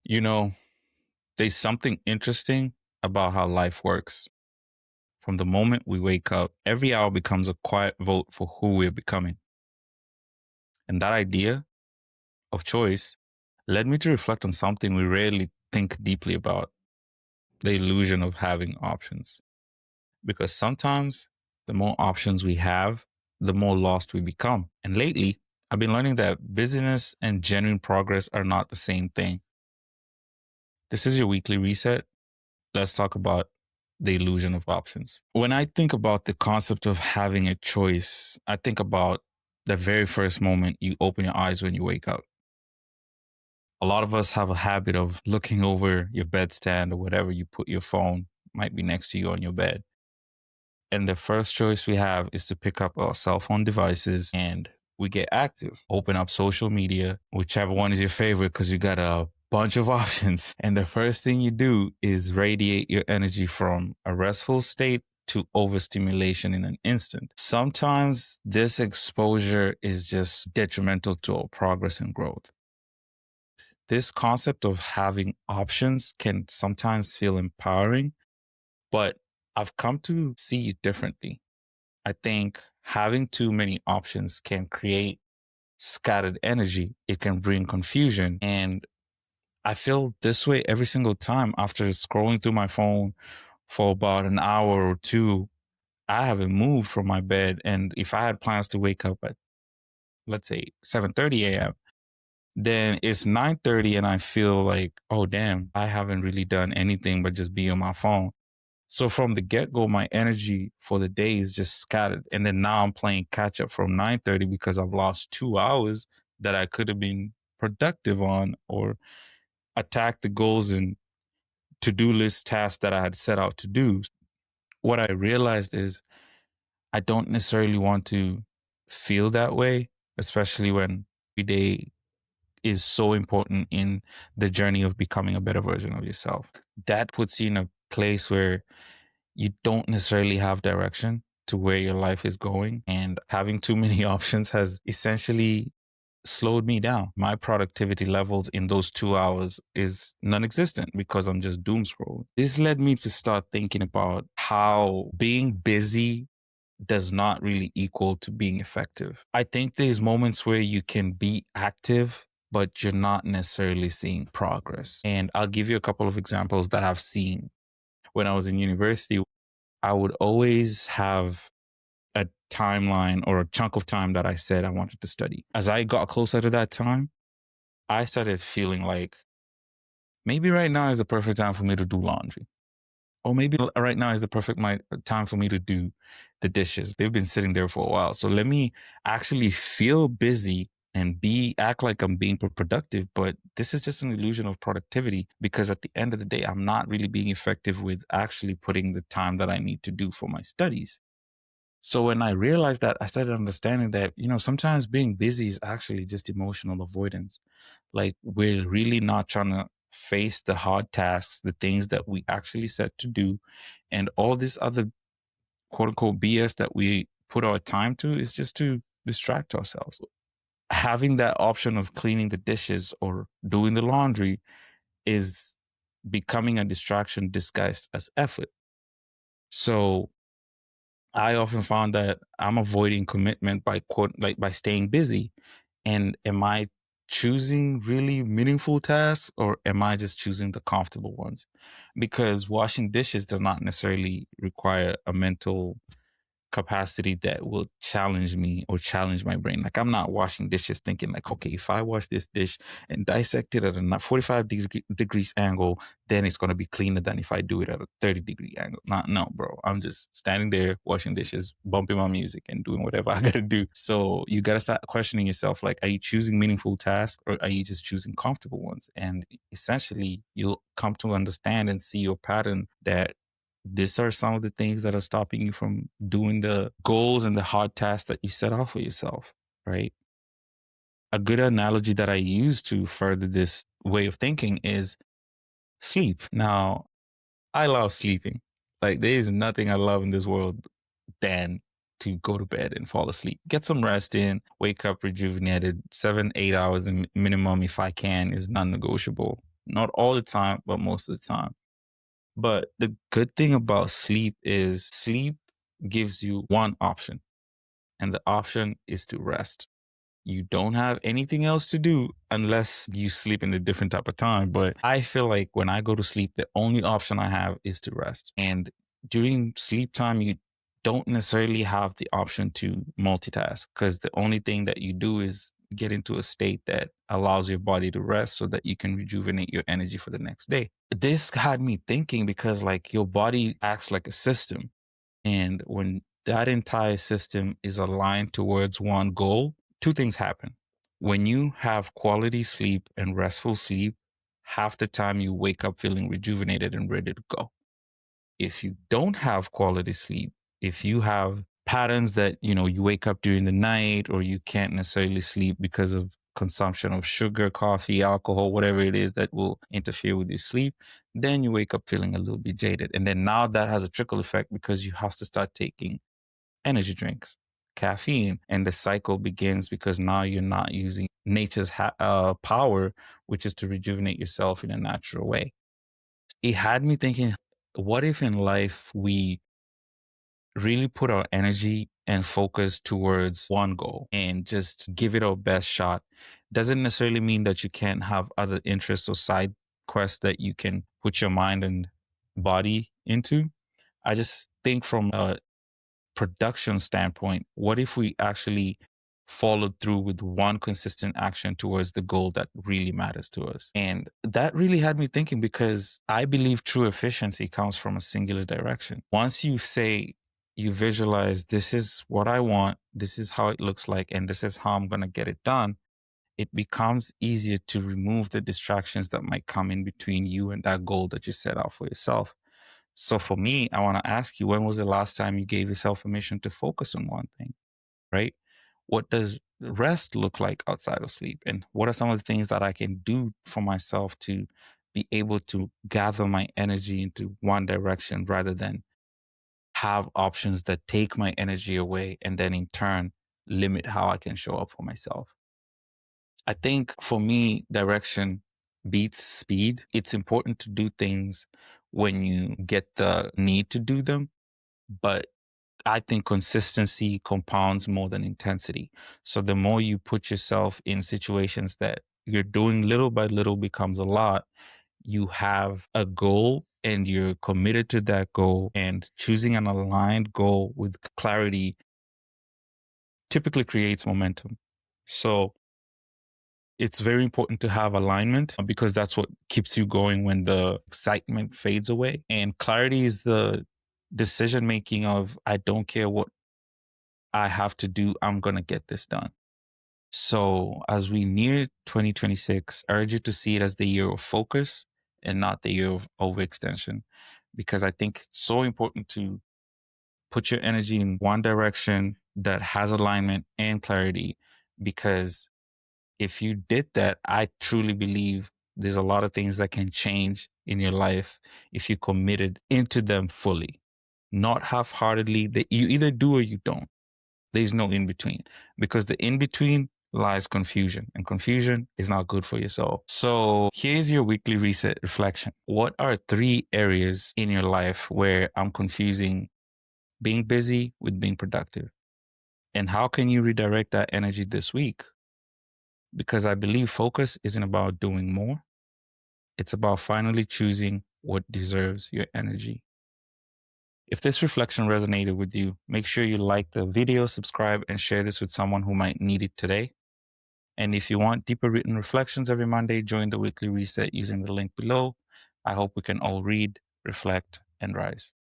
You know, there's something interesting about how life works. From the moment we wake up, every hour becomes a quiet vote for who we're becoming. And that idea of choice led me to reflect on something we rarely think deeply about: the illusion of having options. Because sometimes the more options we have, the more lost we become. And lately, I've been learning that busyness and genuine progress are not the same thing. This is your weekly reset. Let's talk about the illusion of options. When I think about the concept of having a choice, I think about the very first moment you open your eyes when you wake up. A lot of us have a habit of looking over your bedstand or whatever you put your phone might be next to you on your bed. And the first choice we have is to pick up our cell phone devices and we get active. Open up social media, whichever one is your favorite, because you got a bunch of options. And the first thing you do is radiate your energy from a restful state to overstimulation in an instant. Sometimes this exposure is just detrimental to our progress and growth. This concept of having options can sometimes feel empowering, but I've come to see it differently. I think having too many options can create scattered energy. It can bring confusion. And I feel this way every single time after scrolling through my phone for about an hour or two. I haven't moved from my bed. And if I had plans to wake up at, let's say, 7:30 a.m., then it's 9:30 and I feel like, oh, damn, I haven't really done anything but just be on my phone. So from the get go, my energy for the day is just scattered. And then now I'm playing catch up from 9:30 because I've lost 2 hours that I could have been productive on or attack the goals and to do list tasks that I had set out to do. What I realized is I don't necessarily want to feel that way, especially when every day is so important in the journey of becoming a better version of yourself. That puts you in a place where you don't necessarily have direction to where your life is going. And having too many options has essentially slowed me down. My productivity levels in those 2 hours is non existent because I'm just doom scrolling. This led me to start thinking about how being busy does not really equal to being effective. I think there's moments where you can be active, but you're not necessarily seeing progress. And I'll give you a couple of examples that I've seen. When I was in university, I would always have a timeline or a chunk of time that I said I wanted to study. As I got closer to that time, I started feeling like maybe right now is the perfect time for me to do laundry. Or maybe right now is the perfect time for me to do the dishes. They've been sitting there for a while. So let me actually feel busy and be act like I'm being productive. But this is just an illusion of productivity because at the end of the day, I'm not really being effective with actually putting the time that I need to do for my studies. So when I realized that, I started understanding that, sometimes being busy is actually just emotional avoidance. Like we're really not trying to face the hard tasks, the things that we actually set to do, and all this other quote unquote BS that we put our time to is just to distract ourselves. Having that option of cleaning the dishes or doing the laundry is becoming a distraction disguised as effort. So I often found that I'm avoiding commitment by by staying busy. And am I choosing really meaningful tasks or am I just choosing the comfortable ones? Because washing dishes does not necessarily require a mental capacity that will challenge me or challenge my brain. Like I'm not washing dishes thinking like, okay, if I wash this dish and dissect it at a 45 degrees angle, then it's going to be cleaner than if I do it at a 30-degree angle. Not, no, bro. I'm just standing there washing dishes, bumping my music and doing whatever I got to do. So you got to start questioning yourself. Like, are you choosing meaningful tasks or are you just choosing comfortable ones? And essentially you'll come to understand and see your pattern that these are some of the things that are stopping you from doing the goals and the hard tasks that you set off for yourself, right? A good analogy that I use to further this way of thinking is sleep. Now, I love sleeping. Like, there is nothing I love in this world than to go to bed and fall asleep. Get some rest in, wake up rejuvenated. 7, 8 hours minimum, if I can, is non negotiable. Not all the time, but most of the time. But the good thing about sleep is sleep gives you one option, and the option is to rest. You don't have anything else to do unless you sleep in a different type of time. But I feel like when I go to sleep, the only option I have is to rest. And during sleep time, you don't necessarily have the option to multitask because the only thing that you do is get into a state that allows your body to rest so that you can rejuvenate your energy for the next day. This had me thinking because, like, your body acts like a system. And when that entire system is aligned towards one goal, two things happen. When you have quality sleep and restful sleep, half the time you wake up feeling rejuvenated and ready to go. If you don't have quality sleep, if you have patterns that, you wake up during the night or you can't necessarily sleep because of consumption of sugar, coffee, alcohol, whatever it is that will interfere with your sleep, then you wake up feeling a little bit jaded. And then now that has a trickle effect because you have to start taking energy drinks, caffeine, and the cycle begins because now you're not using nature's power, which is to rejuvenate yourself in a natural way. It had me thinking, what if in life we really put our energy and focus towards one goal and just give it our best shot? Doesn't necessarily mean that you can't have other interests or side quests that you can put your mind and body into. I just think from a production standpoint, what if we actually followed through with one consistent action towards the goal that really matters to us? And that really had me thinking because I believe true efficiency comes from a singular direction. Once you say, you visualize, this is what I want, this is how it looks like, and this is how I'm going to get it done, it becomes easier to remove the distractions that might come in between you and that goal that you set out for yourself. So for me, I want to ask you, when was the last time you gave yourself permission to focus on one thing, right? What does rest look like outside of sleep? And what are some of the things that I can do for myself to be able to gather my energy into one direction rather than have options that take my energy away and then in turn limit how I can show up for myself? I think for me, direction beats speed. It's important to do things when you get the need to do them, but I think consistency compounds more than intensity. So the more you put yourself in situations that you're doing little by little becomes a lot, you have a goal and you're committed to that goal, and choosing an aligned goal with clarity typically creates momentum. So it's very important to have alignment because that's what keeps you going when the excitement fades away. And clarity is the decision making of, I don't care what I have to do, I'm going to get this done. So as we near 2026, I urge you to see it as the year of focus and not the year of overextension, because I think it's so important to put your energy in one direction that has alignment and clarity, because if you did that, I truly believe there's a lot of things that can change in your life if you committed into them fully, not half-heartedly. That you either do or you don't. There's no in between, because the in between lies confusion, and confusion is not good for your soul. So here's your weekly reset reflection. What are three areas in your life where I'm confusing being busy with being productive? And how can you redirect that energy this week? Because I believe focus isn't about doing more. It's about finally choosing what deserves your energy. If this reflection resonated with you, make sure you like the video, subscribe, and share this with someone who might need it today. And if you want deeper written reflections every Monday, join the weekly reset using the link below. I hope we can all read, reflect, and rise.